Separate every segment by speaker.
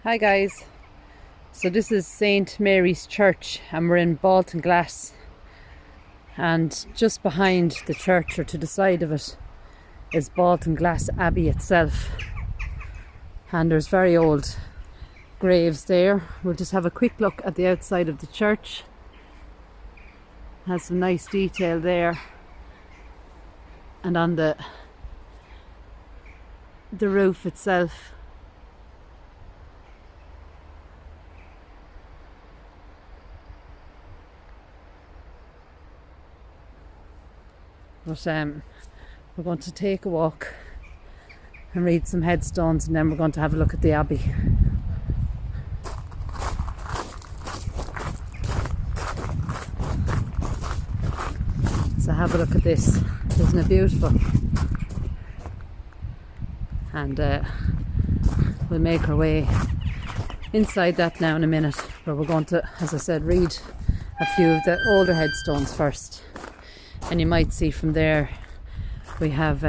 Speaker 1: Hi guys, so this is St Mary's Church and we're in Baltinglas, and just behind the church or to the side of it is Baltinglas Abbey itself, and there's very old graves there. We'll just have a quick look at the outside of the church. Has some nice detail there, and on the roof itself but we're going to take a walk and read some headstones, and then we're going to have a look at the abbey. So have a look at this, isn't it beautiful? And we'll make our way inside that now in a minute, but we're going to, as I said, read a few of the older headstones first. And you might see from there we have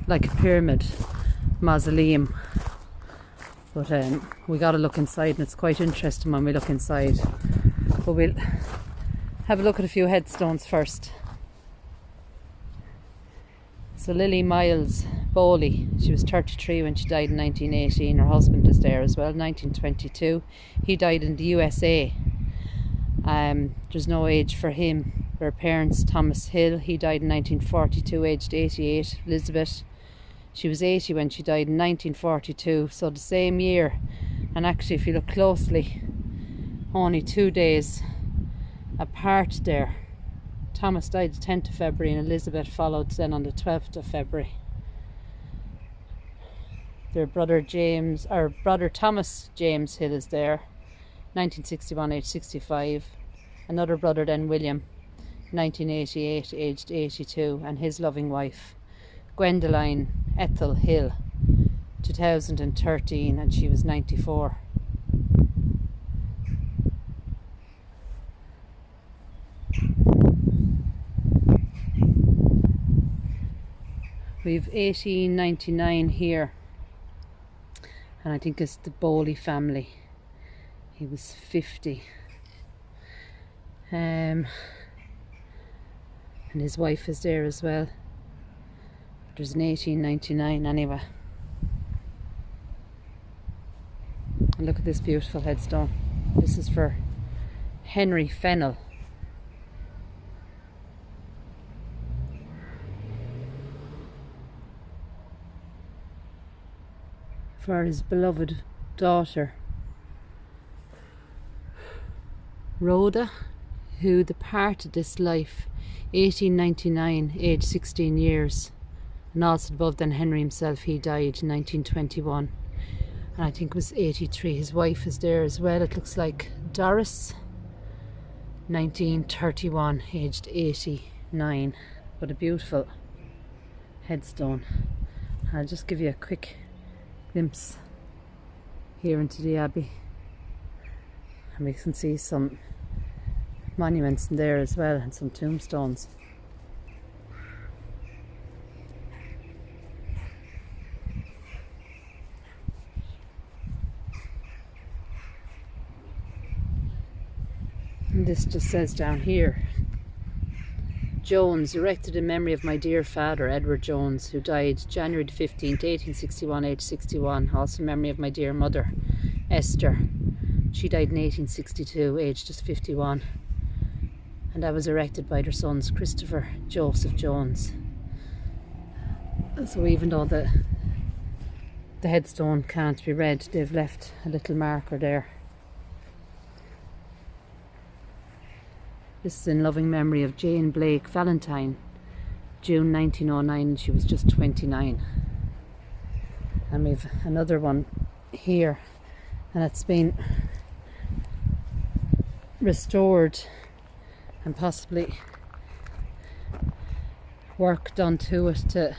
Speaker 1: like a pyramid mausoleum, but we got to look inside, and it's quite interesting when we look inside. But we'll have a look at a few headstones first. So Lily Miles Bowley, she was 33 when she died in 1918. Her husband is there as well, 1922. He died in the USA. There's no age for him. Her parents, Thomas Hill, he died in 1942, aged 88. Elizabeth, she was 80 when she died in 1942, so the same year. And actually, if you look closely, only 2 days apart there. Thomas died the 10th of February and Elizabeth followed then on the 12th of February. Their brother Thomas James Hill is there, 1961, aged 65. Another brother then, William, 1988, aged 82, and his loving wife, Gwendoline Ethel Hill, 2013, and she was 94. We've 1899 here, and I think it's the Bowley family. He was 50. And his wife is there as well. There's an 1899 anyway. And look at this beautiful headstone. This is for Henry Fennell. For his beloved daughter Rhoda, who departed this life 1899, aged 16 years. And also above then Henry himself, he died in 1921, and I think it was 83. His wife is there as well, it looks like. Doris, 1931, aged 89. What a beautiful headstone. I'll just give you a quick glimpse here into the abbey, and we can see some monuments in there as well, and some tombstones. And this just says down here, Jones, erected in memory of my dear father Edward Jones, who died January 15th, 1861, aged 61. Also in memory of my dear mother Esther. She died in 1862, aged just 51. And that was erected by their sons Christopher Joseph Jones. So even though the headstone can't be read, they've left a little marker there. This is in loving memory of Jane Blake Valentine, June 1909, and she was just 29. And we've another one here, and it's been restored and possibly work done to it to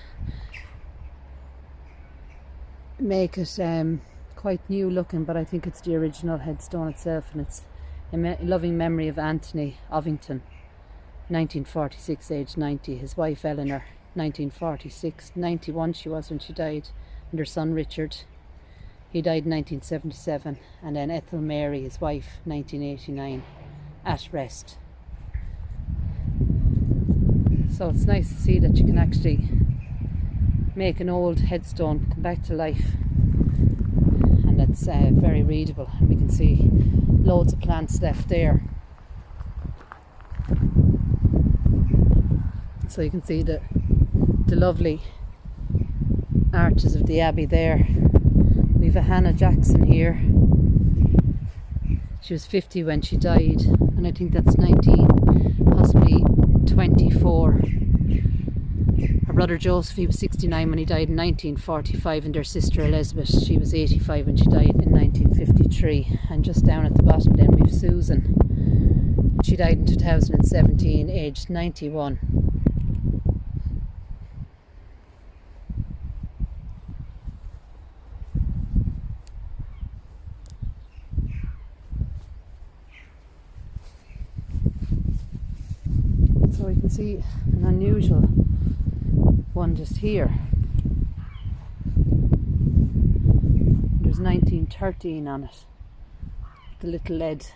Speaker 1: make it quite new looking, but I think it's the original headstone itself, and it's in loving memory of Anthony Ovington, 1946, aged 90. His wife Eleanor, 1946, 91 she was when she died, and her son Richard, He died in 1977. And then Ethel Mary, his wife, 1989, at rest. So it's nice to see that you can actually make an old headstone come back to life, and it's very readable, and we can see loads of plants left there. So you can see the lovely arches of the abbey there. We've a Hannah Jackson here. She was 50 when she died, and I think that's possibly 24. Her brother Joseph, he was 69 when he died in 1945, and their sister Elizabeth, she was 85 when she died in 1953. And just down at the bottom then we've Susan. She died in 2017, aged 91. So we can see an unusual one just here. There's 1913 on it. The little lead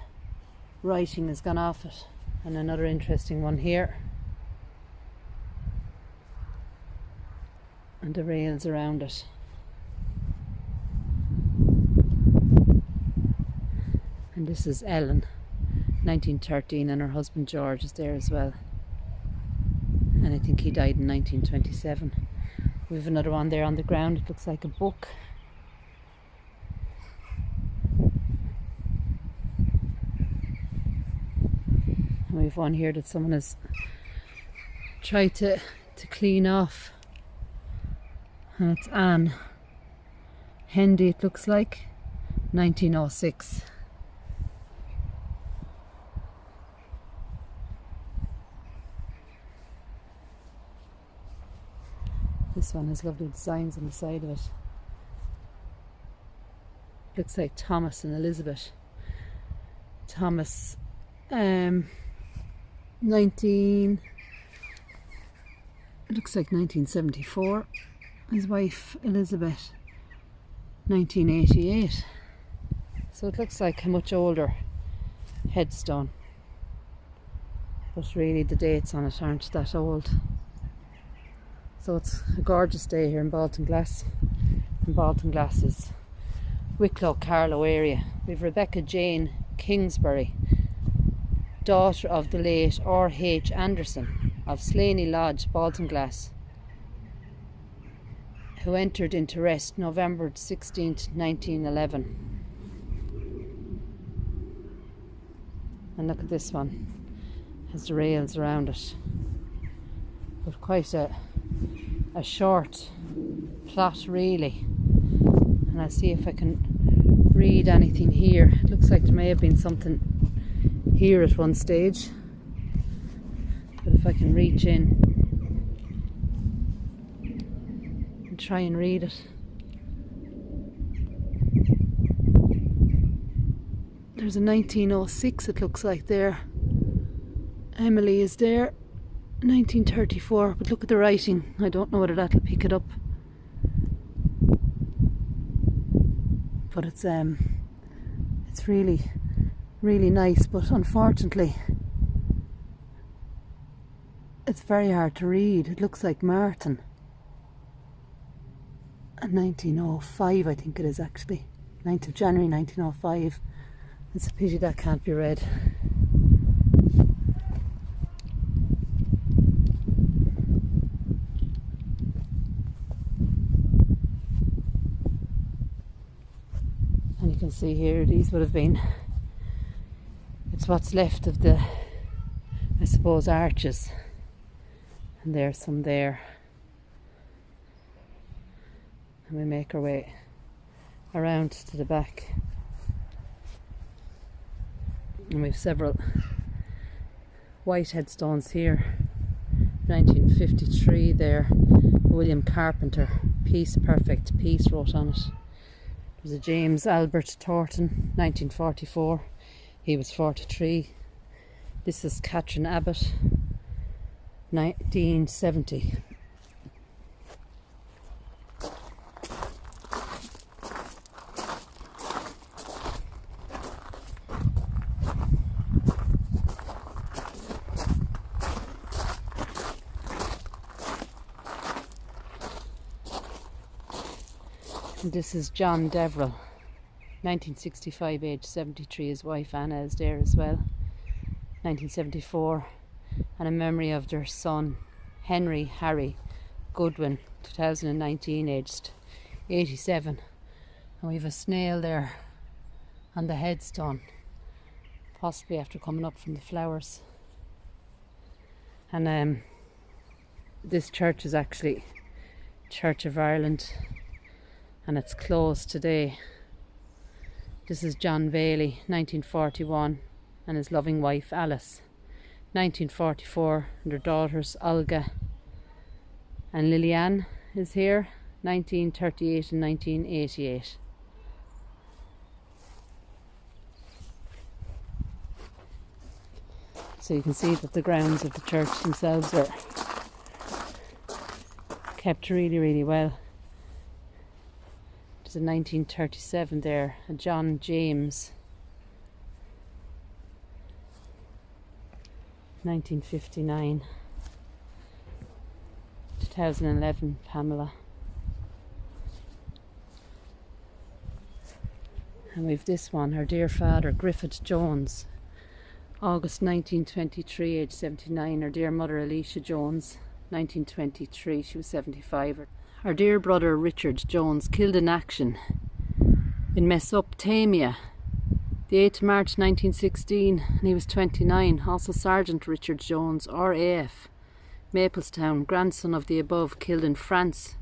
Speaker 1: writing has gone off it. And another interesting one here. And the rails around it. And this is Ellen, 1913, and her husband George is there as well. And I think he died in 1927. We have another one there on the ground. It looks like a book. And we have one here that someone has tried to clean off. And it's Anne Hendy, it looks like, 1906. This one has lovely designs on the side of it. Looks like Thomas and Elizabeth. Thomas, 19. It looks like 1974. His wife Elizabeth, 1988. So it looks like a much older headstone. But really the dates on it aren't that old. So it's a gorgeous day here in Baltinglas. And Baltinglas is Wicklow, Carlow area. We've Rebecca Jane Kingsbury, daughter of the late R.H. Anderson of Slaney Lodge, Baltinglas, who entered into rest November 16th, 1911. And look at this one, has the rails around it, but quite a short plot really. And I'll see if I can read anything here. It looks like there may have been something here at one stage, but if I can reach in and try and read it. There's a 1906 it looks like there. Emily is there, 1934, but look at the writing. I don't know whether that'll pick it up, but it's really nice, but unfortunately it's very hard to read. It looks like Martin, and 1905 I think it is actually, 9th of January 1905. It's a pity that can't be read. And you can see here, these would have been, it's what's left of the, I suppose, arches. And there's some there. And we make our way around to the back. And we've several white headstones here. 1953 there. William Carpenter, Peace, Perfect Peace wrote on it. There's a James Albert Thornton, 1944. He was 43. This is Catherine Abbott, 1970. And this is John Deverill, 1965, age 73. His wife Anna is there as well, 1974. And a memory of their son Henry Harry Goodwin, 2019, aged 87. And we have a snail there on the headstone, possibly after coming up from the flowers. And this church is actually Church of Ireland, and it's closed today. This is John Bailey, 1941, and his loving wife Alice, 1944, and their daughters Olga and Liliane is here, 1938 and 1988. So you can see that the grounds of the church themselves are kept really, really well. There's a 1937 there, a John James. 1959. 2011, Pamela. And we've this one, her dear father, Griffith Jones. August 1923, age 79. Her dear mother, Alicia Jones, 1923, she was 75. Our dear brother Richard Jones, killed in action in Mesopotamia, the 8th March 1916, and he was 29. Also Sergeant Richard Jones, RAF, Maplestown, grandson of the above, killed in France,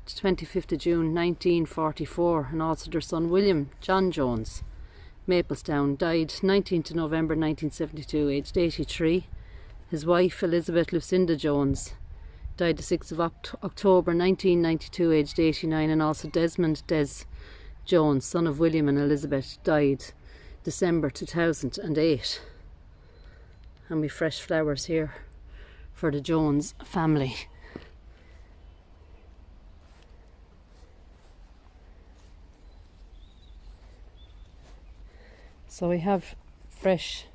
Speaker 1: the 25th of June 1944, and also their son William John Jones, Maplestown, died 19th of November 1972, aged 83. His wife Elizabeth Lucinda Jones died the 6th of October 1992, aged 89, and also Desmond Des Jones, son of William and Elizabeth, died December 2008. And we fresh flowers here for the Jones family. So we have fresh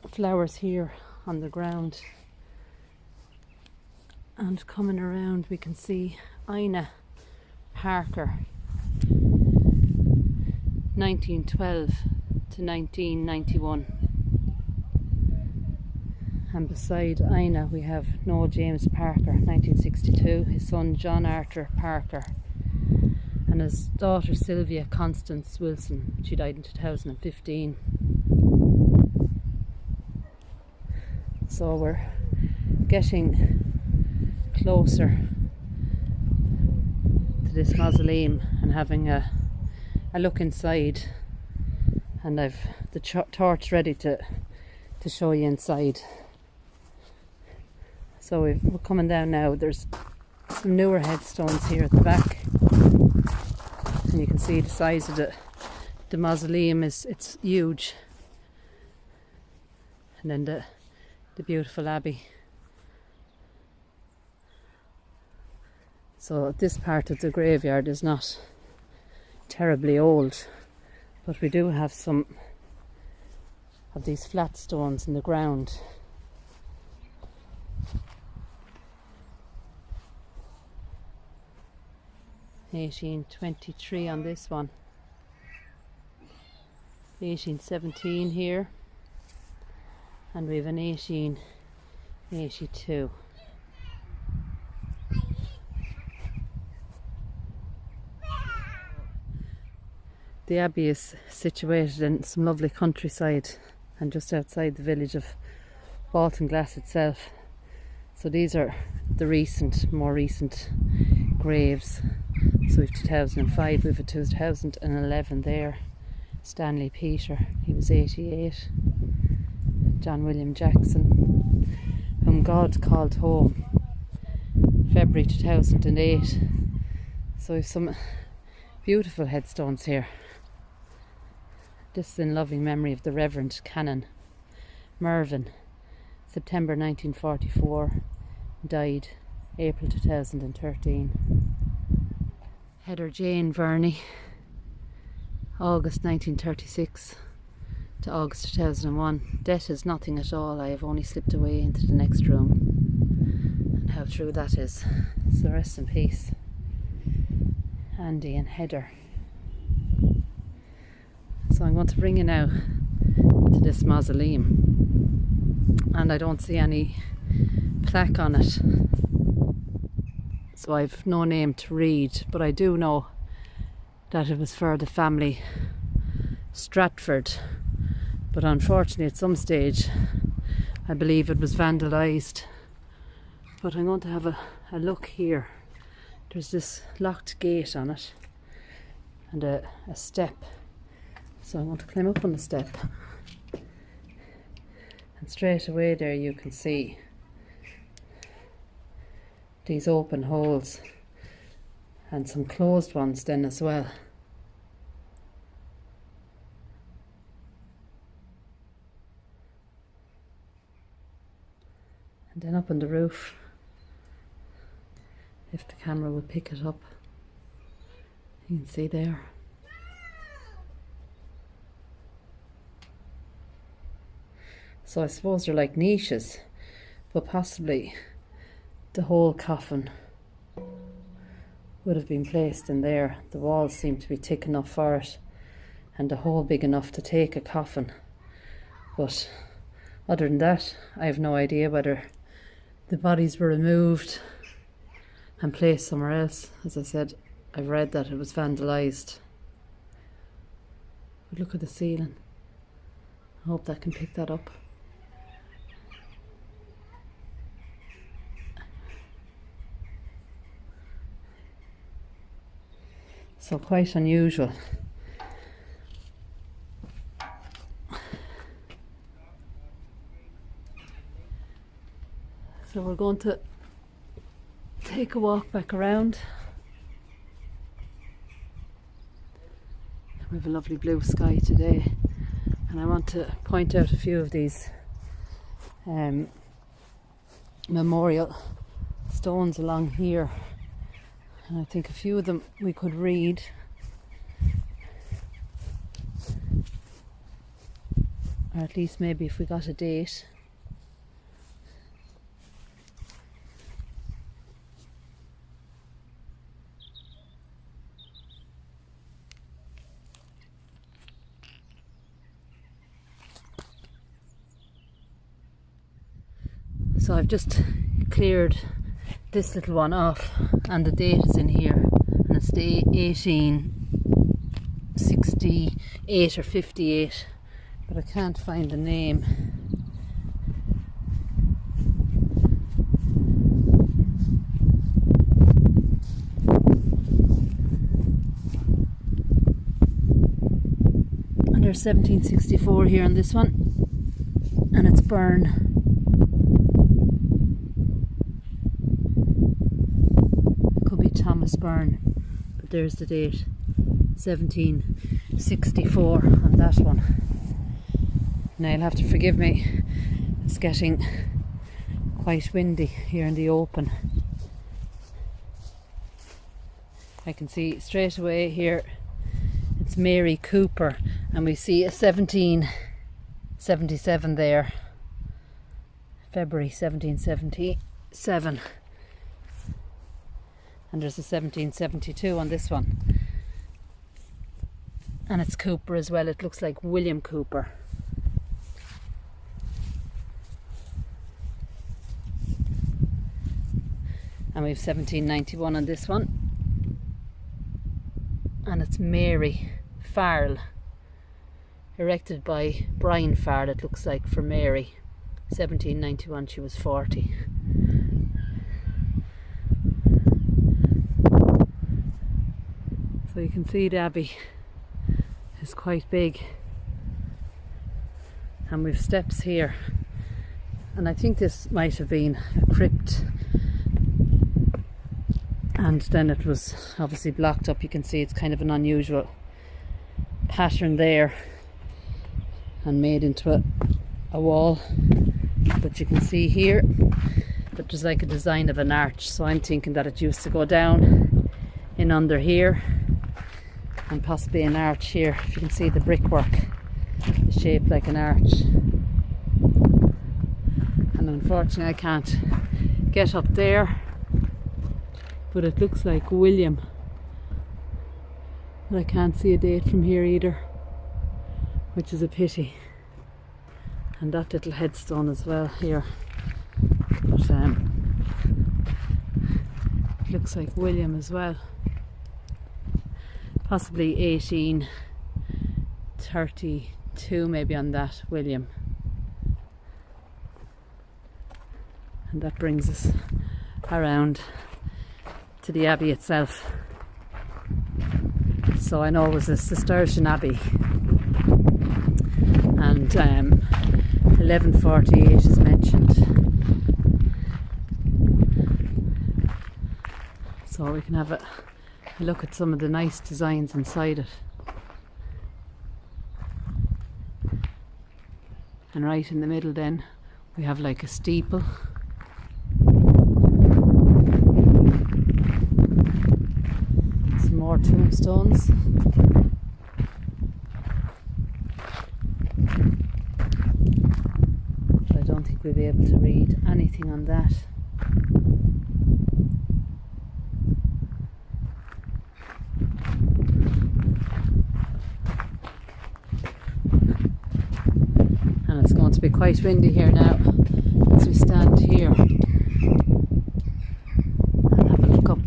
Speaker 1: flowers here on the ground, and coming around we can see Ina Parker, 1912 to 1991. And beside Ina we have Noel James Parker, 1962, his son John Arthur Parker, and his daughter Sylvia Constance Wilson. She died in 2015. So we're getting closer to this mausoleum and having a look inside, and I've the torch ready to show you inside. So we're coming down now. There's some newer headstones here at the back, and you can see the size of the mausoleum it's huge. And then the beautiful abbey. So this part of the graveyard is not terribly old, but we do have some of these flat stones in the ground. (1823) on this one, 1817 here, and we have an 1882. The abbey is situated in some lovely countryside and just outside the village of Baltinglas itself. So these are the more recent graves. So we have 2005, we have a 2011 there. Stanley Peter, he was 88. John William Jackson, whom God called home, February 2008. So we have some beautiful headstones here. This is in loving memory of the Reverend Canon Mervyn, September 1944, died April 2013. Heather Jane Verney, August 1936 to August 2001. Death is nothing at all, I have only slipped away into the next room. And how true that is. So rest in peace. Andy and Heather. So I'm going to bring you now to this mausoleum, and I don't see any plaque on it, so I've no name to read, but I do know that it was for the family Stratford, but unfortunately at some stage I believe it was vandalised. But I'm going to have a look here. There's this locked gate on it and a step, so I'm going to climb up on the step, and straight away there you can see these open holes and some closed ones then as well. And then up on the roof, if the camera will pick it up, you can see there. So I suppose they're like niches, but possibly the whole coffin would have been placed in there. The walls seem to be thick enough for it, and the hole big enough to take a coffin. But other than that, I have no idea whether the bodies were removed and placed somewhere else. As I said, I've read that it was vandalised. But look at the ceiling. I hope that can pick that up. So quite unusual. So we're going to take a walk back around. We have a lovely blue sky today, and I want to point out a few of these memorial stones along here, and I think a few of them we could read. Or at least maybe if we got a date. So I've just cleared this little one off, and the date is in here, and it's the 1868 or 58, but I can't find the name. And there's 1764 here on this one, and it's Burn. Thomas Byrne, but there's the date, 1764 on that one. Now you'll have to forgive me, it's getting quite windy here in the open. I can see straight away here it's Mary Cooper, and we see a 1777 there, February 1777. And there's a 1772 on this one, and it's Cooper as well. It looks like William Cooper. And we have 1791 on this one, and it's Mary Farrell, erected by Brian Farrell, it looks like, for Mary. 1791, she was 40. So you can see the abbey is quite big, and we've steps here, and I think this might have been a crypt, and then it was obviously blocked up. You can see it's kind of an unusual pattern there and made into a wall, but you can see here that there's like a design of an arch, so I'm thinking that it used to go down in under here, and possibly an arch here. If you can see the brickwork is shaped like an arch, and unfortunately I can't get up there, but it looks like William But I can't see a date from here either, which is a pity. And that little headstone as well here. But it looks like William as well. Possibly 1832 maybe on that, William. And that brings us around to the abbey itself. So I know it was a Cistercian abbey, and 1148 is mentioned. So we can have a look at some of the nice designs inside it. And right in the middle then we have like a steeple. Some more tombstones. But I don't think we'll be able to read anything on that. And it's going to be quite windy here now as we stand here and have a look up.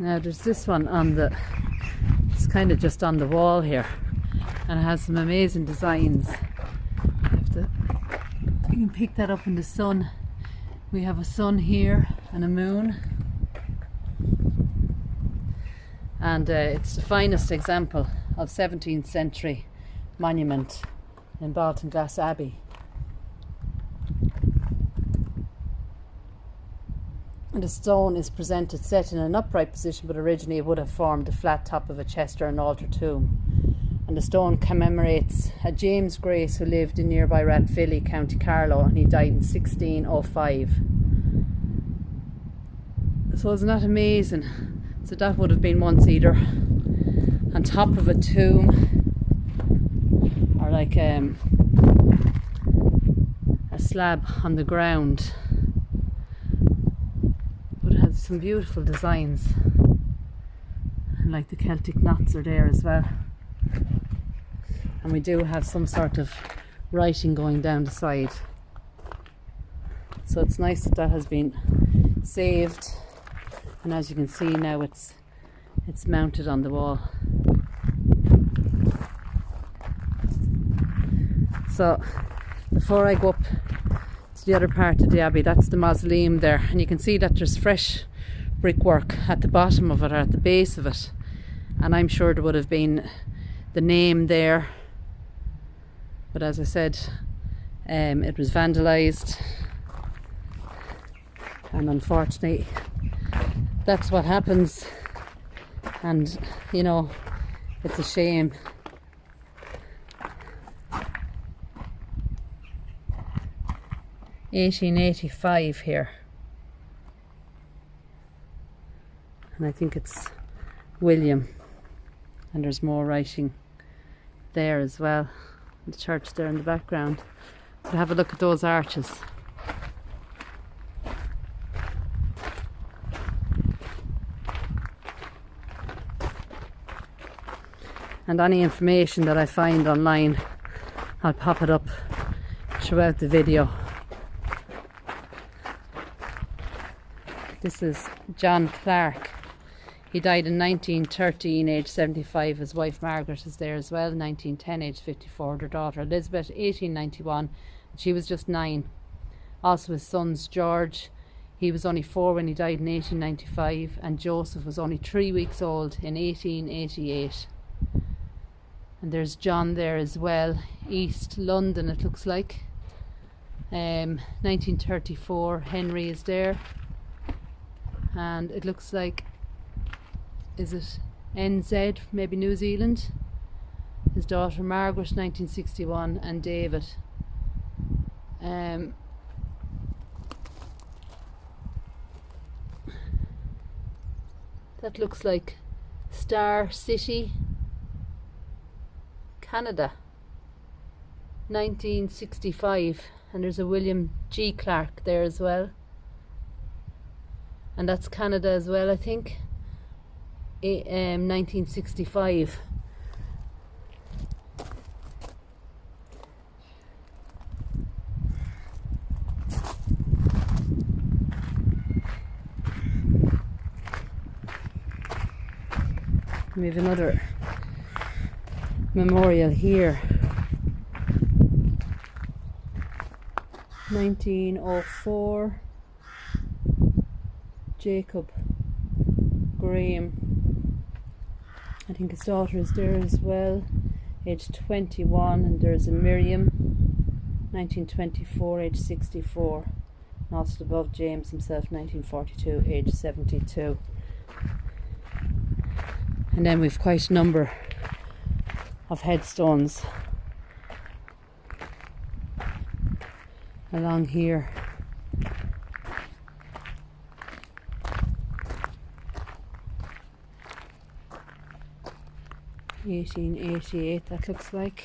Speaker 1: Now there's this one on the, it's kind of just on the wall here, and it has some amazing designs. You can pick that up in the sun. We have a sun here and a moon, and it's the finest example of 17th century monument in Baltinglas Abbey. And the stone is presented set in an upright position, but originally it would have formed the flat top of a chest or an altar tomb. And the stone commemorates a James Grace who lived in nearby Rathvilly, County Carlow, and he died in 1605. So isn't that amazing? So that would have been once either on top of a tomb or like a slab on the ground. But it has some beautiful designs, and like the Celtic knots are there as well. And we do have some sort of writing going down the side. So it's nice that that has been saved. And as you can see now, it's mounted on the wall. So before I go up to the other part of the abbey, that's the mausoleum there. And you can see that there's fresh brickwork at the bottom of it, or at the base of it. And I'm sure there would have been the name there. But as I said, it was vandalised, and unfortunately that's what happens, and you know, it's a shame. (1885) here, and I think it's William, and there's more writing there as well. The church there in the background. But have a look at those arches. And any information that I find online, I'll pop it up throughout the video. This is John Clark. He died in 1913, aged 75. His wife Margaret is there as well. 1910, aged 54. Their daughter Elizabeth, 1891. She was just 9. Also his sons George, he was only 4 when he died in 1895, and Joseph was only 3 weeks old in 1888. And there's John there as well. East London it looks like. 1934, Henry is there. And it looks like, is it NZ, maybe New Zealand? His daughter Margaret, 1961, and David. That looks like Star City, Canada, 1965. And there's a William G. Clark there as well. And that's Canada as well, I think. 1965. We have another memorial here. 1904. Jacob Graham. I think his daughter is there as well, age 21, and there's a Miriam, 1924, age 64. And also above James himself, 1942, age 72. And then we've quite a number of headstones along here. (1888) that looks like.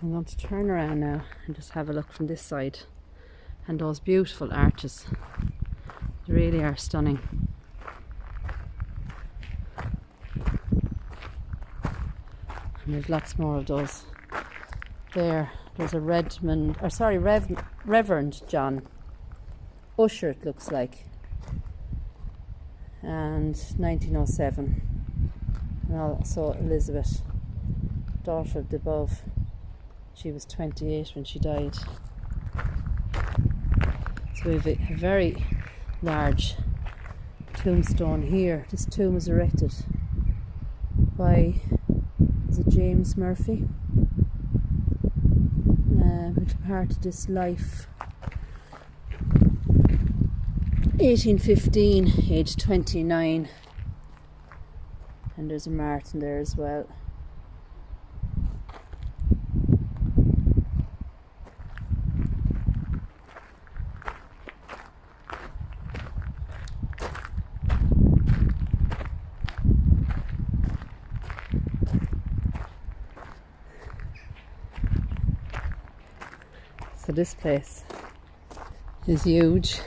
Speaker 1: I'm going to turn around now and just have a look from this side. And those beautiful arches, they really are stunning. And we've lots more of those. There's a Reverend John Usher, it looks like, and 1907. And also Elizabeth, daughter of the above. She was 28 when she died. So we have a very large tombstone here. This tomb was erected by, is it James Murphy? Who departed this life 1815, age 29. And there's a Martin there as well. So this place is huge.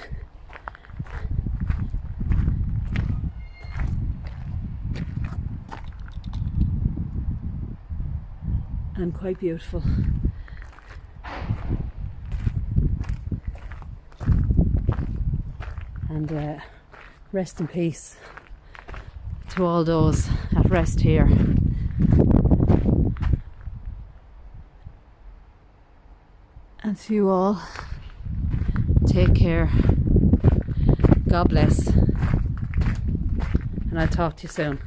Speaker 1: And quite beautiful. And rest in peace to all those at rest here. And to you all, take care, God bless, and I'll talk to you soon.